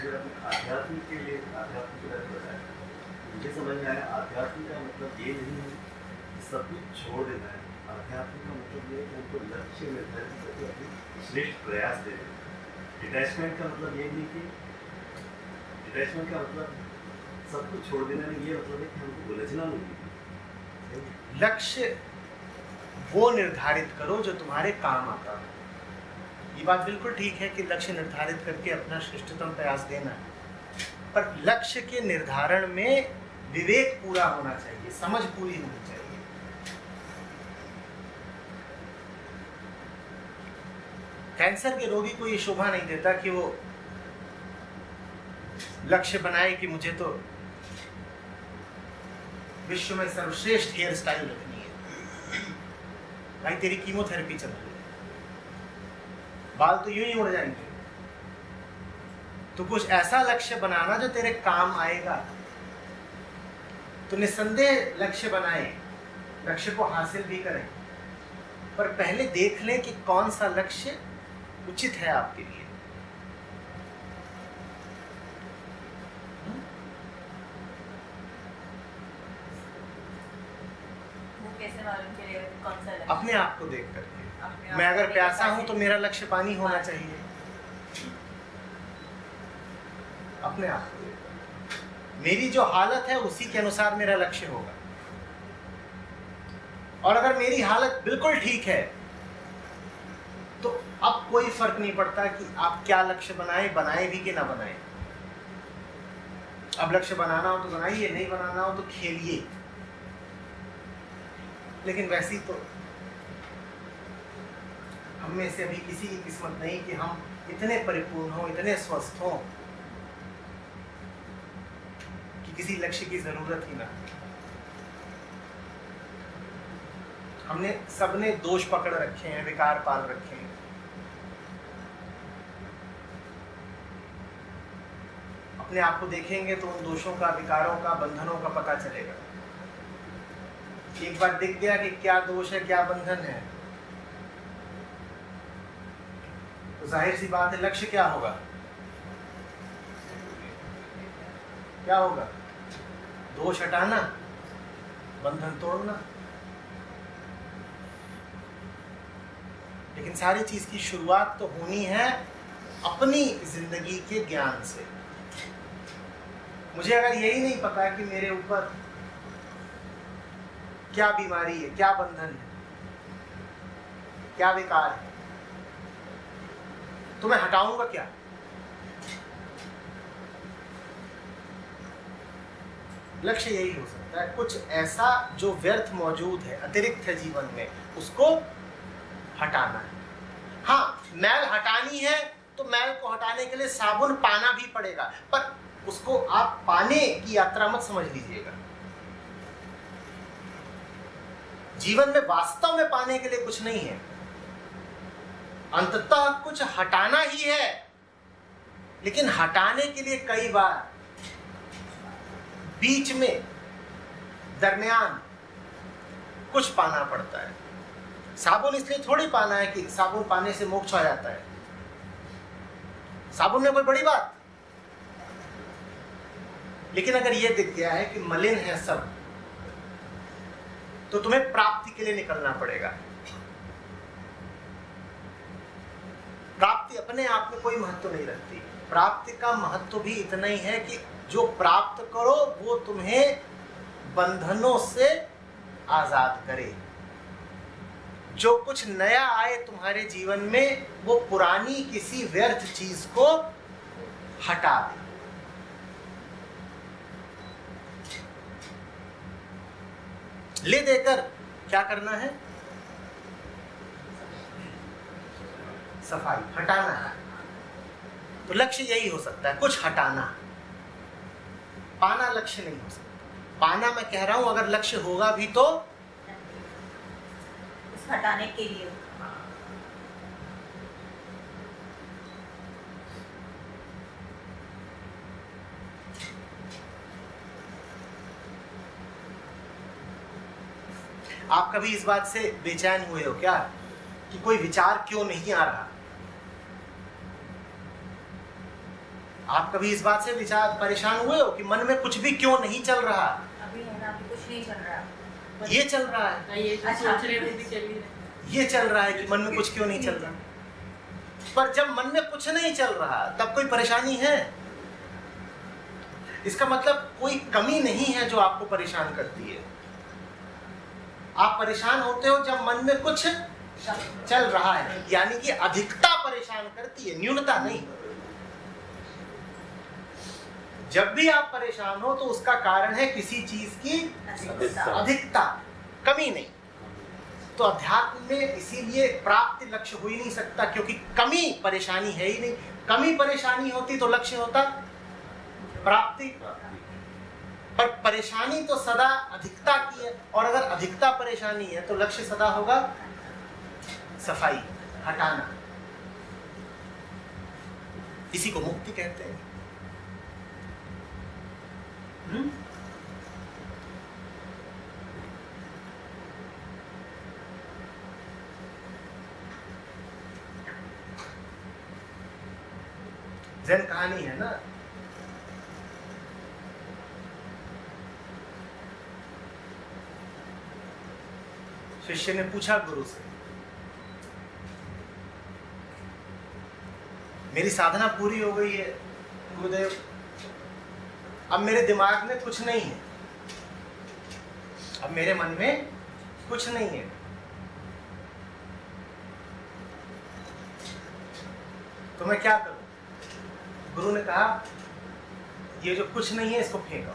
फिर अपने आध्यात्म के लिए आध्यात्म के बारे में बताया, मुझे समझ में आया आध्यात्म का मतलब ये नहीं है कि सब कुछ छोड़ देना है। आध्यात्म का मतलब ये है कि हमको लक्ष्य निर्धारित करके अपनी श्रेष्ठ प्रयास देना है। डिटैचमेंट का मतलब ये नहीं कि डिटैचमेंट का मतलब सब कुछ छोड़ देना नहीं, ये मतलब है कि हमको उलझना नहीं। लक्ष्य वो निर्धारित करो जो तुम्हारे काम आता हो। ये बात बिल्कुल ठीक है कि लक्ष्य निर्धारित करके अपना श्रेष्ठतम प्रयास देना है, पर लक्ष्य के निर्धारण में विवेक पूरा होना चाहिए, समझ पूरी होनी चाहिए। कैंसर के रोगी को ये शोभा नहीं देता कि वो लक्ष्य बनाए कि मुझे तो विश्व में सर्वश्रेष्ठ हेयर स्टाइल रखनी है। भाई तेरी कीमोथेरेपी चल रही है, बाल तो यूं ही उड़ जाएंगे। तो कुछ ऐसा लक्ष्य बनाना जो तेरे काम आएगा। तो निस्संदेह लक्ष्य बनाए, लक्ष्य को हासिल भी करें, पर पहले देख लें कि कौन सा लक्ष्य उचित है आपके लिए। कैसे मालूम चलेगा कि कौन सा लक्ष्य? अपने आप को देख करके। मैं अगर प्यासा हूं तो मेरा लक्ष्य पानी होना चाहिए। अपने आप को देख, मेरी जो हालत है उसी के अनुसार मेरा लक्ष्य होगा। और अगर मेरी हालत बिल्कुल ठीक है तो अब कोई फर्क नहीं पड़ता कि आप क्या लक्ष्य बनाए भी कि ना बनाए। अब लक्ष्य बनाना हो तो बनाइए, नहीं बनाना हो तो खेलिए। लेकिन वैसी तो हम में से अभी किसी की किस्मत नहीं कि हम इतने परिपूर्ण हो, इतने स्वस्थ हो कि किसी लक्ष्य की जरूरत ही ना। हमने सबने दोष पकड़ रखे हैं, विकार पाल रखे हैं। अपने आप को देखेंगे तो उन दोषों का, विकारों का, बंधनों का पता चलेगा। एक बार दिख गया कि क्या दोष है, क्या बंधन है, तो जाहिर सी बात है लक्ष्य क्या होगा? क्या होगा? दोष हटाना, बंधन तोड़ना। लेकिन सारी चीज की शुरुआत तो होनी है अपनी जिंदगी के ज्ञान से। मुझे अगर यही नहीं पता कि मेरे ऊपर क्या बीमारी है, क्या बंधन है, क्या विकार है, तो मैं हटाऊंगा क्या? लक्ष्य यही हो सकता है, कुछ ऐसा जो व्यर्थ मौजूद है, अतिरिक्त है जीवन में, उसको हटाना है। हाँ, मैल हटानी है तो मैल को हटाने के लिए साबुन पाना भी पड़ेगा, पर उसको आप पाने की यात्रा मत समझ लीजिएगा। जीवन में वास्तव में पाने के लिए कुछ नहीं है, अंततः कुछ हटाना ही है। लेकिन हटाने के लिए कई बार बीच में, दरमियान कुछ पाना पड़ता है। साबुन इसलिए थोड़ी पाना है कि साबुन पाने से मोक्ष हो जाता है। साबुन में कोई बड़ी बात। लेकिन अगर यह दिख गया है कि मलिन है सब, तो तुम्हें प्राप्ति के लिए निकलना पड़ेगा। प्राप्ति अपने आप में कोई महत्व नहीं रखती। प्राप्ति का महत्व भी इतना ही है कि जो प्राप्त करो वो तुम्हें बंधनों से आजाद करे। जो कुछ नया आए तुम्हारे जीवन में, वो पुरानी किसी व्यर्थ चीज को हटा दे। ले देकर क्या करना है? सफाई, हटाना है। तो लक्ष्य यही हो सकता है, कुछ हटाना। पाना लक्ष्य नहीं हो सकता। पाना मैं कह रहा हूं, अगर लक्ष्य होगा भी तो उस हटाने के लिए। आप कभी इस बात से बेचैन हुए हो क्या कि कोई विचार क्यों नहीं आ रहा? आप कभी इस बात से विचार परेशान हुए हो कि मन में कुछ भी क्यों नहीं चल रहा? अभी है ना, अभी कुछ नहीं चल रहा। ये चल रहा है, नहीं, ये जो अच्छा। सोच रहे थे भी चल ही रहे। ये चल रहा है कि मन में कुछ क्यों नहीं चल रहा। पर जब मन में कुछ नहीं चल रहा तब कोई परेशानी है? इसका मतलब कोई कमी नहीं है जो आपको परेशान करती है। आप परेशान होते हो जब मन में कुछ चल रहा है, यानी कि अधिकता परेशान करती है, न्यूनता नहीं। जब भी आप परेशान हो तो उसका कारण है किसी चीज की अधिकता, कमी नहीं। तो अध्यात्म में इसीलिए प्राप्ति लक्ष्य हो ही नहीं सकता, क्योंकि कमी परेशानी है ही नहीं। कमी परेशानी होती तो लक्ष्य होता प्राप्ति। पर परेशानी तो सदा अधिकता की है, और अगर अधिकता परेशानी है तो लक्ष्य सदा होगा सफाई, हटाना। इसी को मुक्ति कहते हैं। ज़ेन कहानी है ना, शिष्य ने पूछा गुरु से, मेरी साधना पूरी हो गई है गुरुदेव, अब मेरे दिमाग में कुछ नहीं है, अब मेरे मन में कुछ नहीं है, तो मैं क्या करूं? गुरु ने कहा, ये जो कुछ नहीं है इसको फेंको।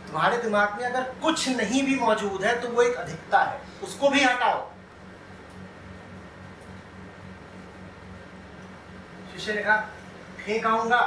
तुम्हारे दिमाग में अगर कुछ नहीं भी मौजूद है तो वो एक अधिकता है, उसको भी हटाओ। शिष्य ने कहा, फेंक आऊंगा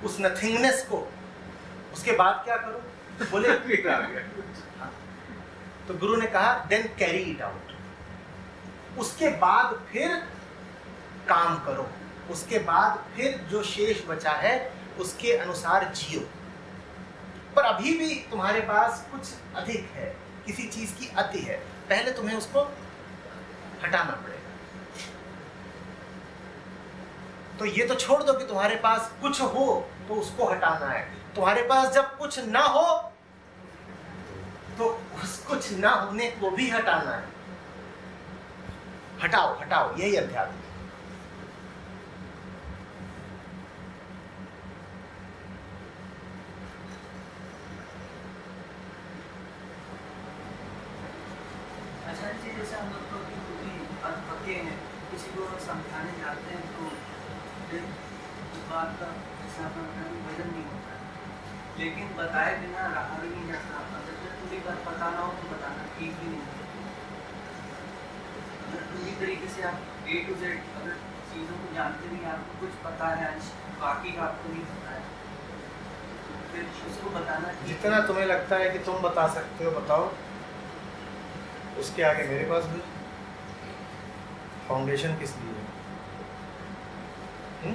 उस नथिंगनेस को, उसके बाद क्या करूं? तो बोले तो गुरु ने कहा, देन कैरी इट आउट। उसके बाद फिर काम करो, उसके बाद फिर जो शेष बचा है उसके अनुसार जियो। पर अभी भी तुम्हारे पास कुछ अधिक है, किसी चीज की अति है, पहले तुम्हें उसको हटाना पड़ेगा। तो ये तो छोड़ दो कि तुम्हारे पास कुछ हो तो उसको हटाना है। तुम्हारे पास जब कुछ ना हो तो उस कुछ ना होने को भी हटाना है। हटाओ हटाओ, यही अध्यात्म। अच्छा जी, जैसे हम लोग पके हैं, किसी को समझाने जाते हैं तो बात का वजन नहीं होता, लेकिन बताए बिना रहा भी नहीं जाता। अगर पूरी बात बताना हो तो बताना ठीक भी नहीं है। अगर पूरी तरीके से आप A to Z अगर चीज़ों को जानते नहीं, आपको कुछ पता है आज बाकी का आपको नहीं पता है, तो फिर उसको बताना जितना तुम्हें लगता है कि तुम बता सकते हो बताओ, उसके आगे मेरे पास भी फाउंडेशन किस लिए है?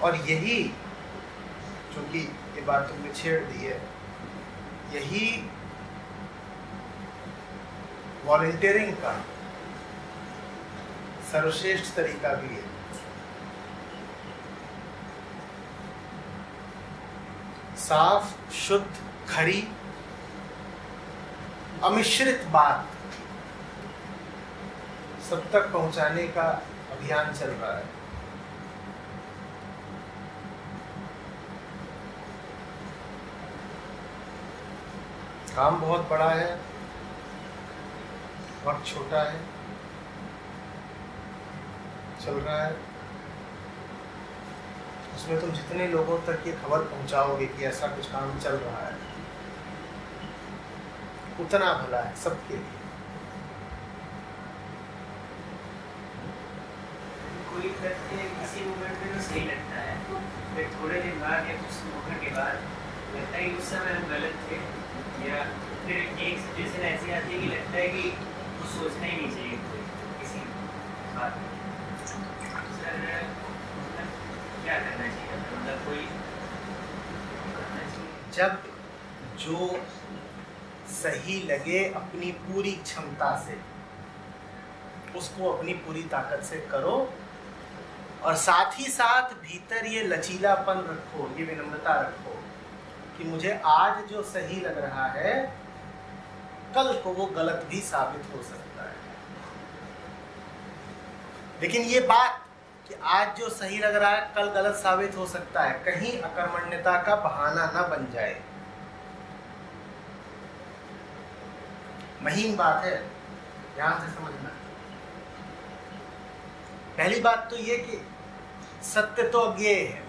और यही, चूंकि ये बात तुमने छेड़ दी है, यही वॉलंटियरिंग का सर्वश्रेष्ठ तरीका भी है। साफ, शुद्ध, खरी, अमिश्रित बात सब तक पहुंचाने का अभियान चल रहा है। काम बहुत बड़ा है, वक्त छोटा है, चल रहा है। उसमें तुम जितने लोगों तक ये खबर पहुंचाओगे कि ऐसा कुछ काम चल रहा है, उतना भला है सबके लिए। कोई करते किसी मोमेंट में तो सही लगता है, फिर थोड़े दिन बाद या कुछ मोमेंट के बाद लगता है उस समय हम गलत थे, या फिर एक सिचुएशन ऐसी आती है कि लगता है कि कुछ सोचना ही नहीं चाहिए कोई किसी बात में। सर मतलब क्या करना चाहिए, मतलब कोई करना चाहिए? जब जो सही लगे अपनी पूरी क्षमता से उसको अपनी पूरी ताकत से करो, और साथ ही साथ भीतर ये लचीलापन रखो, ये विनम्रता रखो कि मुझे आज जो सही लग रहा है कल को वो गलत भी साबित हो सकता है। लेकिन ये बात कि आज जो सही लग रहा है कल गलत साबित हो सकता है, कहीं अकर्मण्यता का बहाना ना बन जाए। महीन बात है, ध्यान से समझना। पहली बात तो ये कि सत्य तो अज्ञेय है,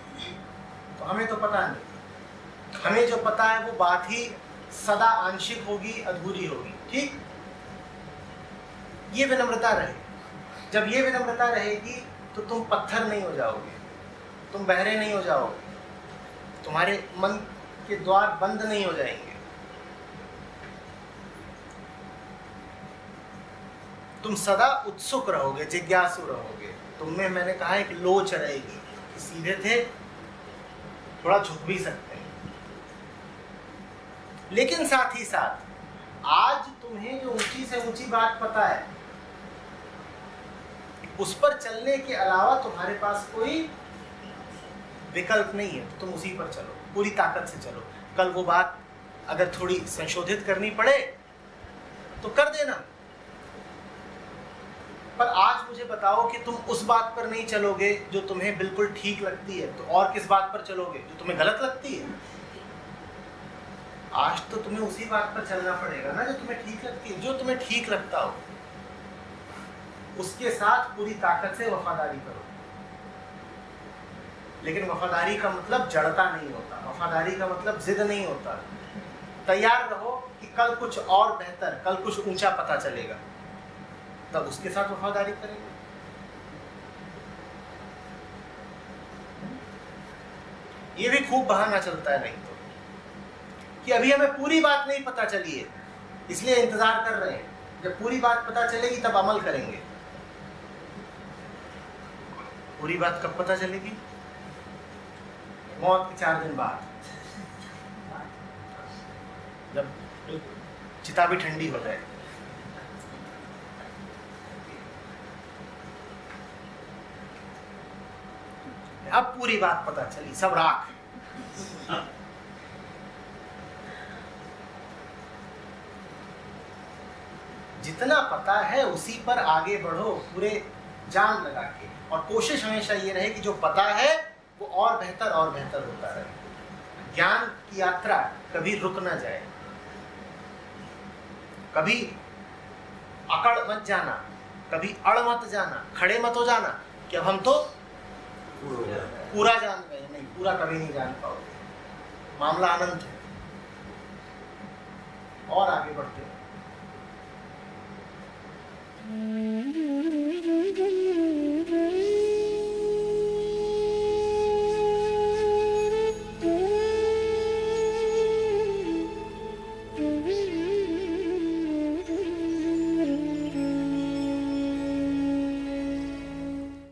तो हमें तो पता नहीं। हमें जो पता है वो बात ही सदा आंशिक होगी, अधूरी होगी। ठीक, ये विनम्रता रहे। जब ये विनम्रता रहेगी तो तुम पत्थर नहीं हो जाओगे, तुम बहरे नहीं हो जाओगे, तुम्हारे मन के द्वार बंद नहीं हो जाएंगे। तुम सदा उत्सुक रहोगे, जिज्ञासु रहोगे। तुम में मैंने कहा एक लोच रहेगी कि सीधे थे, थोड़ा झुक भी सकते हैं। लेकिन साथ ही साथ आज तुम्हें जो ऊंची से ऊंची बात पता है उस पर चलने के अलावा तुम्हारे पास कोई विकल्प नहीं है, तो तुम उसी पर चलो, पूरी ताकत से चलो। कल वो बात अगर थोड़ी संशोधित करनी पड़े तो कर देना, पर आज मुझे बताओ कि तुम उस बात पर नहीं चलोगे जो तुम्हें बिल्कुल ठीक लगती है, तो और किस बात पर चलोगे जो तुम्हें गलत लगती है? आज तो तुम्हें उसी बात पर चलना पड़ेगा ना जो तुम्हें ठीक लगती है। जो तुम्हें ठीक लगता हो उसके साथ पूरी ताकत से वफादारी करो। लेकिन वफादारी का मतलब जड़ता नहीं होता, वफादारी का मतलब जिद नहीं होता। तैयार रहो कि कल कुछ और बेहतर, कल कुछ ऊंचा पता चलेगा, तब उसके साथ वफादारी करेंगे। ये भी खूब बहाना चलता है नहीं तो, कि अभी हमें पूरी बात नहीं पता चली है इसलिए इंतजार कर रहे हैं, जब पूरी बात पता चलेगी तब अमल करेंगे। पूरी बात कब पता चलेगी? मौत के 4 दिन बाद, जब चिता भी ठंडी हो जाए। अब पूरी बात पता चली, सब राख। जितना पता है उसी पर आगे बढ़ो, पूरे जान लगा के, और कोशिश हमेशा ये रहे कि जो पता है वो और बेहतर होता रहे। ज्ञान की यात्रा कभी रुक ना जाए, कभी अकड़ मत जाना, कभी अड़ मत जाना, खड़े मत हो जाना कि अब हम तो पूरा जान गए। नहीं, पूरा कभी नहीं जान पाओगे। मामला अनंत है, और आगे बढ़ते हैं।